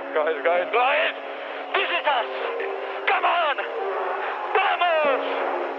Guys, this is us. Come on. Vamos.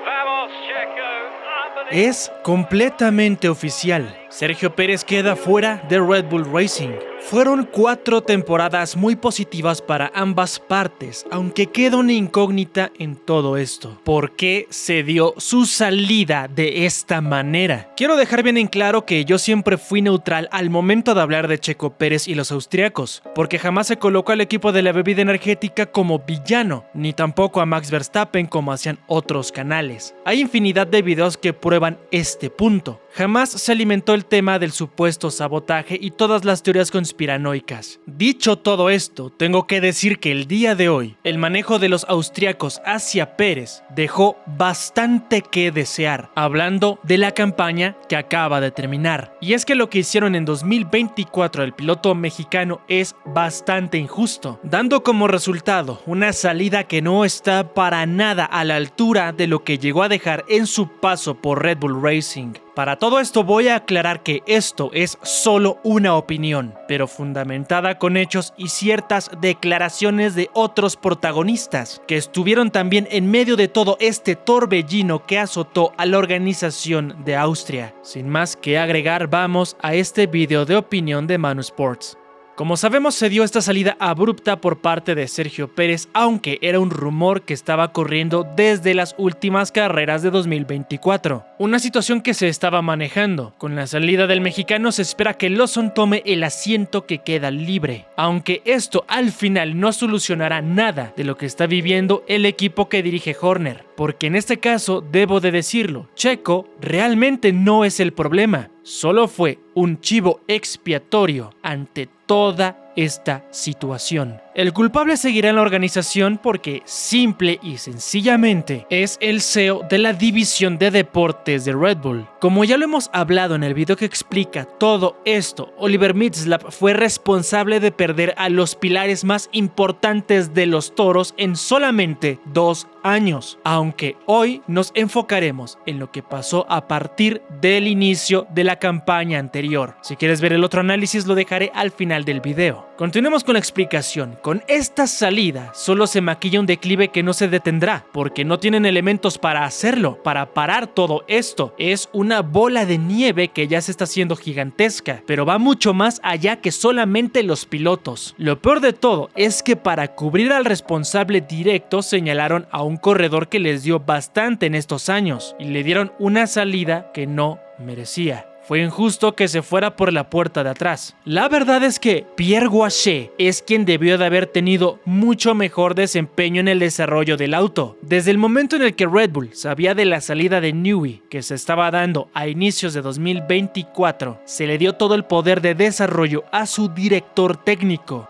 Vamos, Checo. Es completamente oficial. Sergio Pérez queda fuera de Red Bull Racing. Fueron 4 temporadas muy positivas para ambas partes, aunque queda una incógnita en todo esto. ¿Por qué se dio su salida de esta manera? Quiero dejar bien en claro que yo siempre fui neutral al momento de hablar de Checo Pérez y los austriacos, porque jamás se colocó al equipo de la bebida energética como villano, ni tampoco a Max Verstappen como hacían otros canales. Hay infinidad de videos que prueban este punto. Jamás se alimentó el tema del supuesto sabotaje y todas las teorías conspiranoicas. Dicho todo esto, tengo que decir que el día de hoy, el manejo de los austriacos hacia Pérez dejó bastante que desear, hablando de la campaña que acaba de terminar. Y es que lo que hicieron en 2024 el piloto mexicano es bastante injusto, dando como resultado una salida que no está para nada a la altura de lo que llegó a dejar en su paso por Red Bull Racing. Para todo esto voy a aclarar que esto es solo una opinión, pero fundamentada con hechos y ciertas declaraciones de otros protagonistas que estuvieron también en medio de todo este torbellino que azotó a la organización de Austria. Sin más que agregar, vamos a este video de opinión de Manu Sports. Como sabemos, se dio esta salida abrupta por parte de Sergio Pérez, aunque era un rumor que estaba corriendo desde las últimas carreras de 2024. Una situación que se estaba manejando. Con la salida del mexicano se espera que Lawson tome el asiento que queda libre, aunque esto al final no solucionará nada de lo que está viviendo el equipo que dirige Horner, porque en este caso, debo de decirlo, Checo realmente no es el problema. Solo fue un chivo expiatorio ante toda esta situación. El culpable seguirá en la organización porque simple y sencillamente es el CEO de la división de deportes de Red Bull. Como ya lo hemos hablado en el video que explica todo esto, Oliver Mintzlaff fue responsable de perder a los pilares más importantes de los toros en solamente 2 años. Aunque hoy nos enfocaremos en lo que pasó a partir del inicio de la campaña anterior. Si quieres ver el otro análisis lo dejaré al final del video. Continuemos con la explicación. Con esta salida solo se maquilla un declive que no se detendrá, porque no tienen elementos para hacerlo, para parar todo esto. Es una bola de nieve que ya se está haciendo gigantesca, pero va mucho más allá que solamente los pilotos. Lo peor de todo es que para cubrir al responsable directo señalaron a un corredor que les dio bastante en estos años y le dieron una salida que no merecía. Fue injusto que se fuera por la puerta de atrás. La verdad es que Pierre Gasly es quien debió de haber tenido mucho mejor desempeño en el desarrollo del auto. Desde el momento en el que Red Bull sabía de la salida de Newey, que se estaba dando a inicios de 2024, se le dio todo el poder de desarrollo a su director técnico.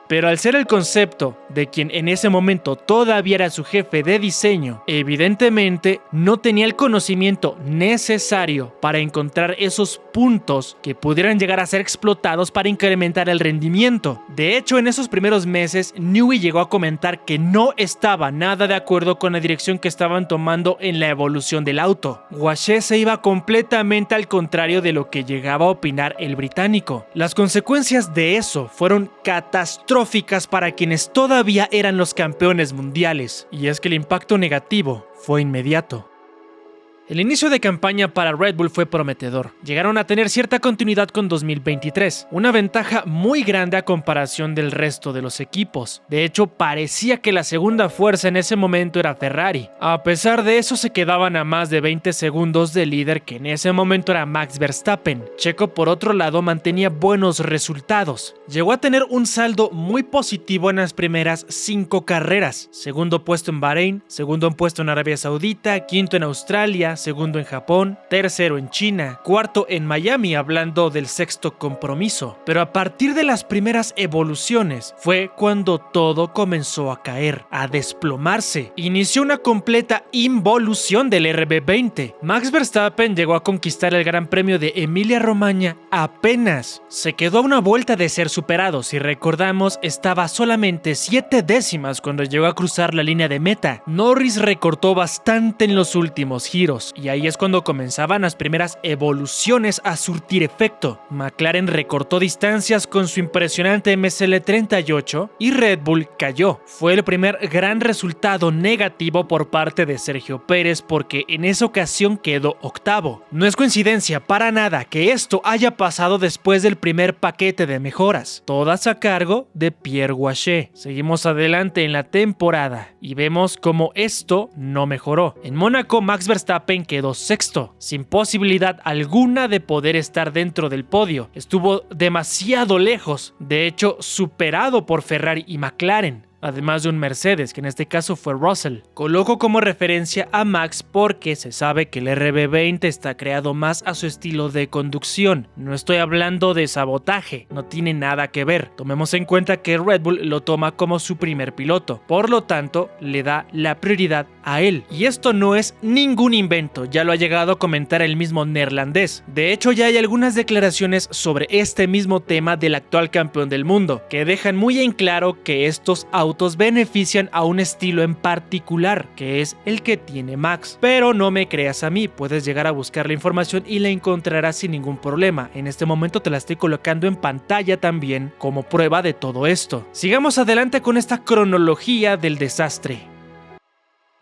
Pero al ser el concepto de quien en ese momento todavía era su jefe de diseño, evidentemente no tenía el conocimiento necesario para encontrar esos puntos que pudieran llegar a ser explotados para incrementar el rendimiento. De hecho, en esos primeros meses, Newey llegó a comentar que no estaba nada de acuerdo con la dirección que estaban tomando en la evolución del auto. Gasly se iba completamente al contrario de lo que llegaba a opinar el británico. Las consecuencias de eso fueron catastróficas para quienes todavía eran los campeones mundiales, y es que el impacto negativo fue inmediato. El inicio de campaña para Red Bull fue prometedor. Llegaron a tener cierta continuidad con 2023, una ventaja muy grande a comparación del resto de los equipos. De hecho, parecía que la segunda fuerza en ese momento era Ferrari. A pesar de eso, se quedaban a más de 20 segundos del líder, que en ese momento era Max Verstappen. Checo, por otro lado, mantenía buenos resultados. Llegó a tener un saldo muy positivo en las primeras 5 carreras. Segundo puesto en Bahrein, segundo puesto en Arabia Saudita, quinto en Australia, segundo en Japón, tercero en China, cuarto en Miami, hablando del sexto compromiso. Pero a partir de las primeras evoluciones fue cuando todo comenzó a caer, a desplomarse. Inició una completa involución del RB20. Max Verstappen llegó a conquistar el Gran Premio de Emilia-Romagna apenas. Se quedó a una vuelta de ser superado. Si recordamos, estaba a solamente 7 décimas cuando llegó a cruzar la línea de meta. Norris recortó bastante en los últimos giros. neumáticos, y ahí es cuando comenzaban las primeras evoluciones a surtir efecto. McLaren recortó distancias con su impresionante MSL38 y Red Bull cayó. Fue el primer gran resultado negativo por parte de Sergio Pérez porque en esa ocasión quedó octavo. No es coincidencia para nada que esto haya pasado después del primer paquete de mejoras, todas a cargo de Pierre Waché. Seguimos adelante en la temporada y vemos cómo esto no mejoró. En Mónaco, Max Verstappen quedó sexto, sin posibilidad alguna de poder estar dentro del podio. Estuvo demasiado lejos, de hecho superado por Ferrari y McLaren, además de un Mercedes, que en este caso fue Russell. Coloco como referencia a Max porque se sabe que el RB20 está creado más a su estilo de conducción. No estoy hablando de sabotaje, no tiene nada que ver. Tomemos en cuenta que Red Bull lo toma como su primer piloto, por lo tanto le da la prioridad a él. Y esto no es ningún invento, ya lo ha llegado a comentar el mismo neerlandés. De hecho, ya hay algunas declaraciones sobre este mismo tema del actual campeón del mundo, que dejan muy en claro que estos autos benefician a un estilo en particular, que es el que tiene Max. Pero no me creas a mí, puedes llegar a buscar la información y la encontrarás sin ningún problema. En este momento te la estoy colocando en pantalla también como prueba de todo esto. Sigamos adelante con esta cronología del desastre.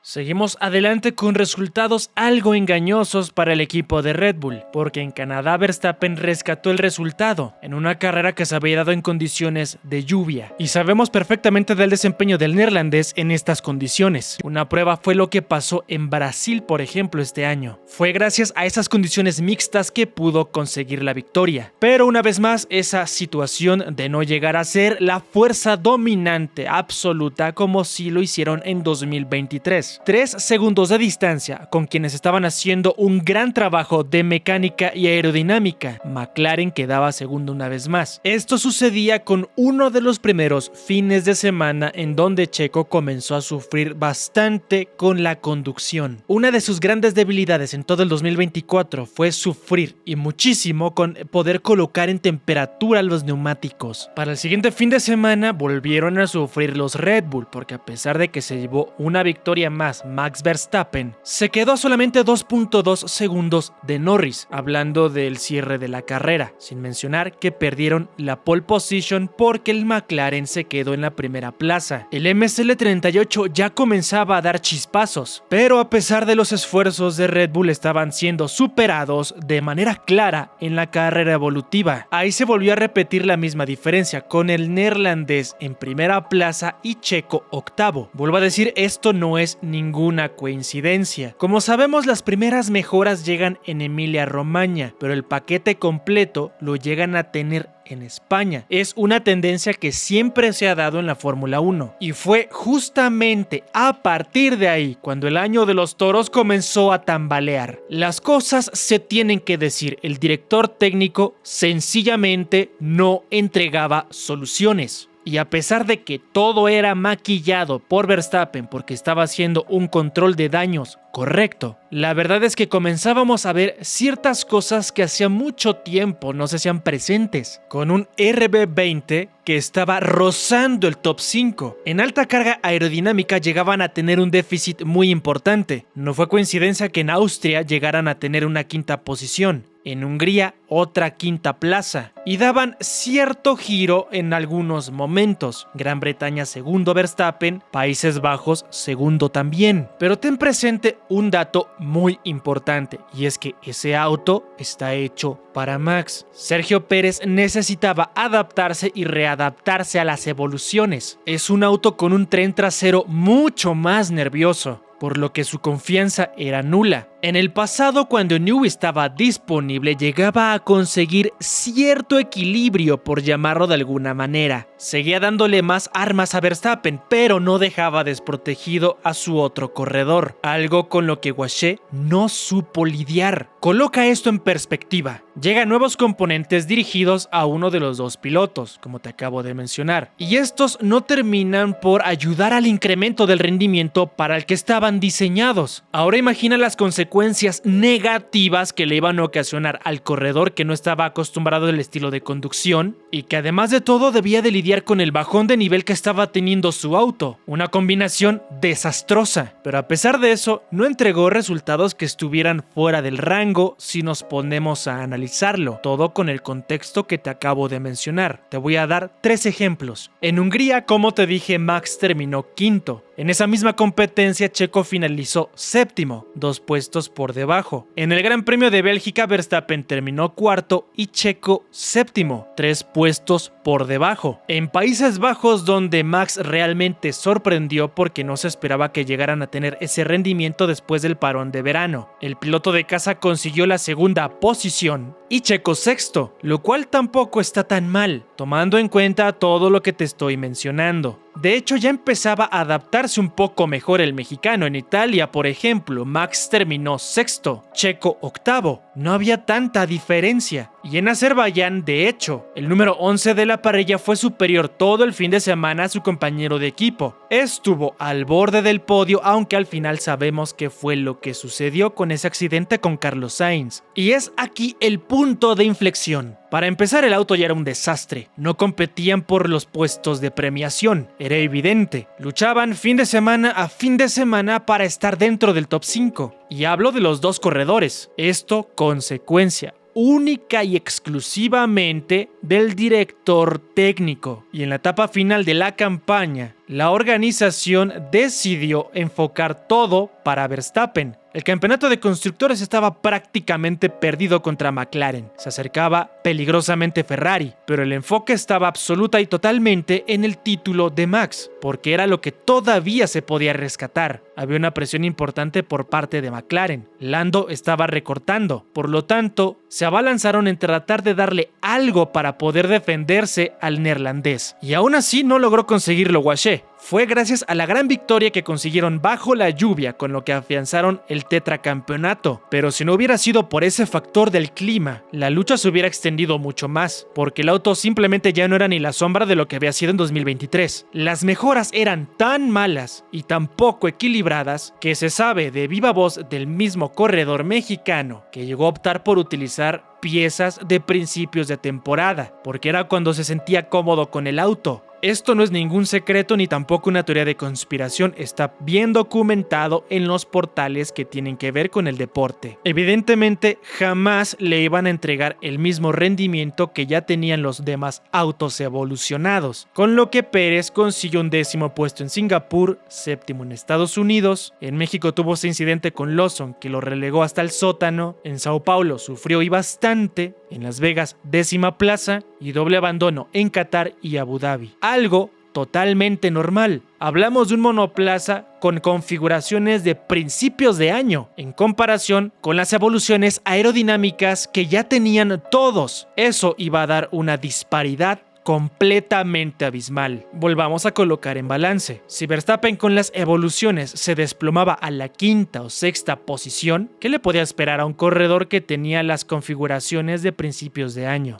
Seguimos adelante con resultados algo engañosos para el equipo de Red Bull, porque en Canadá Verstappen rescató el resultado en una carrera que se había dado en condiciones de lluvia, y sabemos perfectamente del desempeño del neerlandés en estas condiciones. Una prueba fue lo que pasó en Brasil, por ejemplo, este año. Fue gracias a esas condiciones mixtas que pudo conseguir la victoria, pero una vez más esa situación de no llegar a ser la fuerza dominante absoluta como sí lo hicieron en 2023. 3 segundos de distancia con quienes estaban haciendo un gran trabajo de mecánica y aerodinámica. McLaren quedaba segundo una vez más. Esto sucedía con uno de los primeros fines de semana en donde Checo comenzó a sufrir bastante con la conducción. Una de sus grandes debilidades en todo el 2024 fue sufrir y muchísimo con poder colocar en temperatura los neumáticos. Para el siguiente fin de semana volvieron a sufrir los Red Bull, porque a pesar de que se llevó una victoria más Max Verstappen, se quedó a solamente 2.2 segundos de Norris, hablando del cierre de la carrera, sin mencionar que perdieron la pole position porque el McLaren se quedó en la primera plaza. El MSL38 ya comenzaba a dar chispazos, pero a pesar de los esfuerzos de Red Bull estaban siendo superados de manera clara en la carrera evolutiva. Ahí se volvió a repetir la misma diferencia, con el neerlandés en primera plaza y Checo octavo. Vuelvo a decir, esto no es ninguna coincidencia. Como sabemos, las primeras mejoras llegan en Emilia-Romagna, pero el paquete completo lo llegan a tener en España. Es una tendencia que siempre se ha dado en la Fórmula 1 y fue justamente a partir de ahí cuando el año de los toros comenzó a tambalear. Las cosas se tienen que decir, el director técnico sencillamente no entregaba soluciones. Y a pesar de que todo era maquillado por Verstappen porque estaba haciendo un control de daños correcto, la verdad es que comenzábamos a ver ciertas cosas que hacía mucho tiempo no se hacían presentes, con un RB20 que estaba rozando el top 5. En alta carga aerodinámica llegaban a tener un déficit muy importante. No fue coincidencia que en Austria llegaran a tener una quinta posición. En Hungría otra quinta plaza y daban cierto giro en algunos momentos. Gran Bretaña segundo Verstappen, Países Bajos segundo también. Pero ten presente un dato muy importante y es que ese auto está hecho para Max. Sergio Pérez necesitaba adaptarse y readaptarse a las evoluciones. Es un auto con un tren trasero mucho más nervioso, por lo que su confianza era nula. En el pasado, cuando Newey estaba disponible, llegaba a conseguir cierto equilibrio, por llamarlo de alguna manera. Seguía dándole más armas a Verstappen, pero no dejaba desprotegido a su otro corredor, algo con lo que Waché no supo lidiar. Coloca esto en perspectiva. llegan nuevos componentes dirigidos a uno de los dos pilotos, como te acabo de mencionar, y estos no terminan por ayudar al incremento del rendimiento para el que estaban diseñados. Ahora imagina las consecuencias negativas que le iban a ocasionar al corredor que no estaba acostumbrado al estilo de conducción y que además de todo debía de lidiar con el bajón de nivel que estaba teniendo su auto, una combinación desastrosa. Pero a pesar de eso, no entregó resultados que estuvieran fuera del rango si nos ponemos a analizarlo, todo con el contexto que te acabo de mencionar. Te voy a dar 3 ejemplos. En Hungría, como te dije, Max terminó quinto. En esa misma competencia, Checo finalizó séptimo, 2 puestos por debajo. En el Gran Premio de Bélgica, Verstappen terminó cuarto y Checo séptimo, 3 puestos por debajo. En Países Bajos, donde Max realmente sorprendió porque no se esperaba que llegaran a tener ese rendimiento después del parón de verano. El piloto de casa consiguió la segunda posición y Checo sexto, lo cual tampoco está tan mal, tomando en cuenta todo lo que te estoy mencionando. De hecho, ya empezaba a adaptarse un poco mejor el mexicano. En Italia, por ejemplo, Max terminó sexto, Checo octavo. No había tanta diferencia. Y en Azerbaiyán, de hecho, el número 11 de la parrilla fue superior todo el fin de semana a su compañero de equipo. Estuvo al borde del podio, aunque al final sabemos qué fue lo que sucedió con ese accidente con Carlos Sainz. Y es aquí el punto de inflexión. Para empezar, el auto ya era un desastre. No competían por los puestos de premiación, era evidente. Luchaban fin de semana a fin de semana para estar dentro del top 5. Y hablo de los dos corredores. Esto consecuencia única y exclusivamente del director técnico. Y en la etapa final de la campaña, la organización decidió enfocar todo para Verstappen. El campeonato de constructores estaba prácticamente perdido contra McLaren. Se acercaba peligrosamente Ferrari, pero el enfoque estaba absoluta y totalmente en el título de Max, porque era lo que todavía se podía rescatar. Había una presión importante por parte de McLaren. Lando estaba recortando, por lo tanto, se abalanzaron en tratar de darle algo para poder defenderse al neerlandés. Y aún así no logró conseguirlo Guaché. Fue gracias a la gran victoria que consiguieron bajo la lluvia, con lo que afianzaron el tetracampeonato. Pero si no hubiera sido por ese factor del clima, la lucha se hubiera extendido mucho más, porque el auto simplemente ya no era ni la sombra de lo que había sido en 2023. Las mejoras eran tan malas y tan poco equilibradas que se sabe de viva voz del mismo corredor mexicano que llegó a optar por utilizar piezas de principios de temporada, porque era cuando se sentía cómodo con el auto. Esto no es ningún secreto ni tampoco una teoría de conspiración, está bien documentado en los portales que tienen que ver con el deporte. Evidentemente, jamás le iban a entregar el mismo rendimiento que ya tenían los demás autos evolucionados, con lo que Pérez consiguió un 10º puesto en Singapur, 7º en Estados Unidos, en México tuvo ese incidente con Lawson que lo relegó hasta el sótano, en Sao Paulo sufrió y bastante, en Las Vegas 10ª plaza y doble abandono en Qatar y Abu Dhabi. Algo totalmente normal. Hablamos de un monoplaza con configuraciones de principios de año, en comparación con las evoluciones aerodinámicas que ya tenían todos. Eso iba a dar una disparidad completamente abismal. Volvamos a colocar en balance. Si Verstappen con las evoluciones se desplomaba a la 5ª o 6ª posición, ¿qué le podía esperar a un corredor que tenía las configuraciones de principios de año?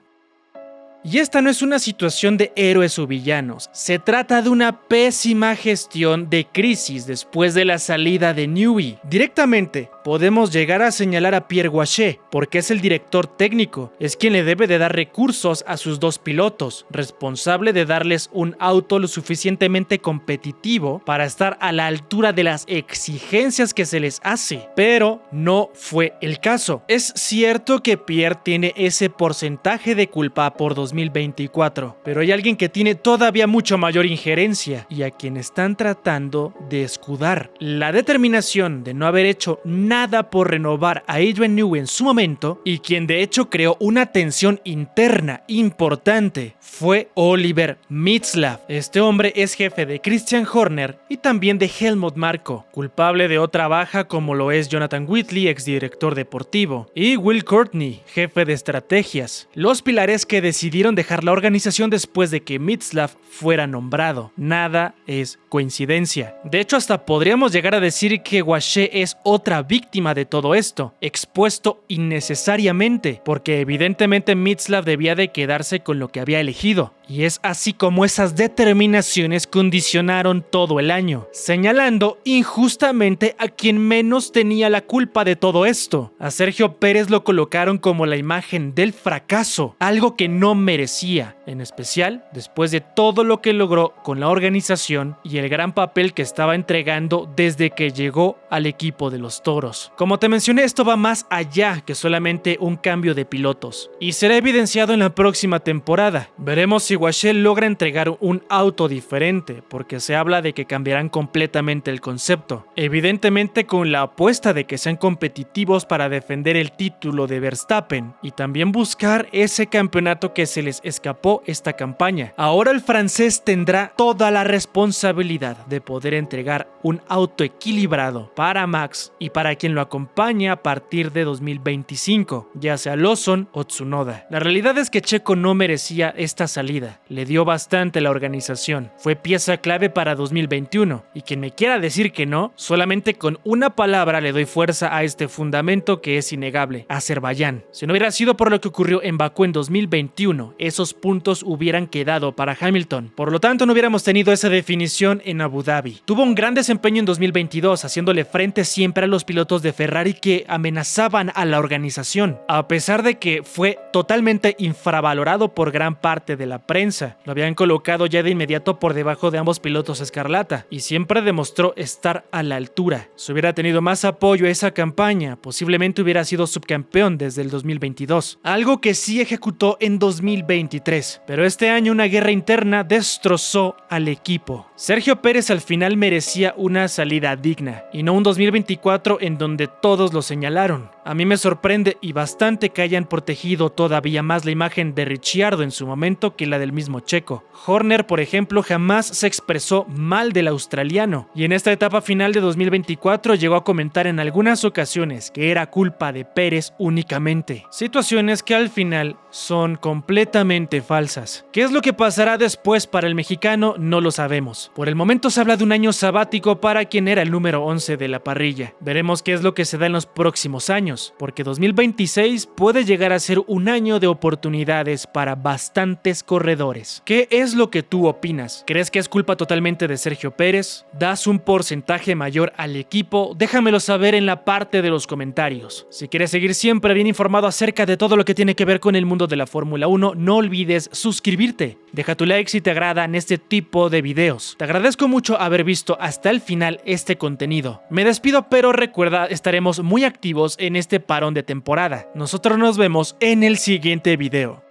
Y esta no es una situación de héroes o villanos, se trata de una pésima gestión de crisis después de la salida de Newey. Directamente podemos llegar a señalar a Pierre Guaché, porque es el director técnico, es quien le debe de dar recursos a sus dos pilotos, responsable de darles un auto lo suficientemente competitivo para estar a la altura de las exigencias que se les hace, pero no fue el caso. Es cierto que Pierre tiene ese porcentaje de culpa por 2024, pero hay alguien que tiene todavía mucho mayor injerencia y a quien están tratando de escudar. La determinación de no haber hecho nada por renovar a Adrian Newey en su momento, y quien de hecho creó una tensión interna importante, fue Oliver Mitzlaff. Este hombre es jefe de Christian Horner y también de Helmut Marko, culpable de otra baja como lo es Jonathan Whitley, exdirector deportivo, y Will Courtney, jefe de estrategias, los pilares que decidieron dejar la organización después de que Mitzlaff fuera nombrado. Nada es coincidencia. De hecho, hasta podríamos llegar a decir que Guaché es otra víctima víctima de todo esto, expuesto innecesariamente, porque evidentemente Mítslav debía de quedarse con lo que había elegido. Y es así como esas determinaciones condicionaron todo el año, señalando injustamente a quien menos tenía la culpa de todo esto. A Sergio Pérez lo colocaron como la imagen del fracaso, algo que no merecía, en especial después de todo lo que logró con la organización y el gran papel que estaba entregando desde que llegó al equipo de los Toros. Como te mencioné, esto va más allá que solamente un cambio de pilotos, y será evidenciado en la próxima temporada. Veremos si Watchel logra entregar un auto diferente, porque se habla de que cambiarán completamente el concepto, evidentemente con la apuesta de que sean competitivos para defender el título de Verstappen y también buscar ese campeonato que se les escapó esta campaña. Ahora el francés tendrá toda la responsabilidad de poder entregar un auto equilibrado para Max y para quien lo acompañe a partir de 2025, ya sea Lawson o Tsunoda. La realidad es que Checo no merecía esta salida. Le dio bastante a la organización, fue pieza clave para 2021, y quien me quiera decir que no, solamente con una palabra le doy fuerza a este fundamento que es innegable: Azerbaiyán. Si no hubiera sido por lo que ocurrió en Bakú en 2021, esos puntos hubieran quedado para Hamilton. Por lo tanto, no hubiéramos tenido esa definición en Abu Dhabi. Tuvo un gran desempeño en 2022, haciéndole frente siempre a los pilotos de Ferrari que amenazaban a la organización, a pesar de que fue totalmente infravalorado por gran parte de la prensa. Lo habían colocado ya de inmediato por debajo de ambos pilotos escarlata, y siempre demostró estar a la altura. Si hubiera tenido más apoyo a esa campaña, posiblemente hubiera sido subcampeón desde el 2022, algo que sí ejecutó en 2023, pero este año una guerra interna destrozó al equipo. Sergio Pérez al final merecía una salida digna, y no un 2024 en donde todos lo señalaron. A mí me sorprende y bastante que hayan protegido todavía más la imagen de Ricciardo en su momento que la del mismo Checo. Horner, por ejemplo, jamás se expresó mal del australiano, y en esta etapa final de 2024 llegó a comentar en algunas ocasiones que era culpa de Pérez únicamente. Situaciones que al final son completamente falsas. ¿Qué es lo que pasará después para el mexicano? No lo sabemos. Por el momento se habla de un año sabático para quien era el número 11 de la parrilla. Veremos qué es lo que se da en los próximos años, porque 2026 puede llegar a ser un año de oportunidades para bastantes corredores. ¿Qué es lo que tú opinas? ¿Crees que es culpa totalmente de Sergio Pérez? ¿Das un porcentaje mayor al equipo? Déjamelo saber en la parte de los comentarios. Si quieres seguir siempre bien informado acerca de todo lo que tiene que ver con el mundo de la Fórmula 1, no olvides suscribirte. Deja tu like si te agradan este tipo de videos. Te agradezco mucho haber visto hasta el final este contenido. Me despido, pero recuerda, estaremos muy activos en este parón de temporada. Nosotros nos vemos en el siguiente video.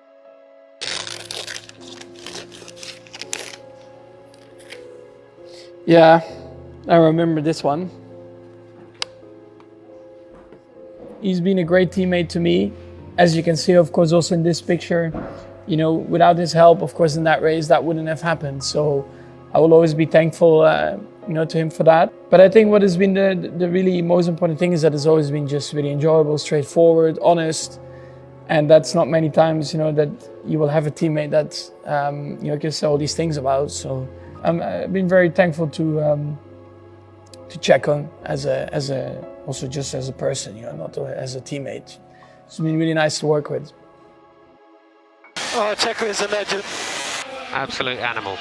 Yeah, I remember this one. He's been a great teammate to me. As you can see, of course, also in this picture, you know, without his help, of course, in that race, that wouldn't have happened. So I will always be thankful, you know, to him for that. But I think what has been the really most important thing is that it's always been just really enjoyable, straightforward, honest. And that's not many times, you know, that you will have a teammate that, you know, can say all these things about. So I've been very thankful to Checo also just as a person, you know, not as a teammate. It's been really nice to work with. Oh, Checo is a legend. Absolute animal.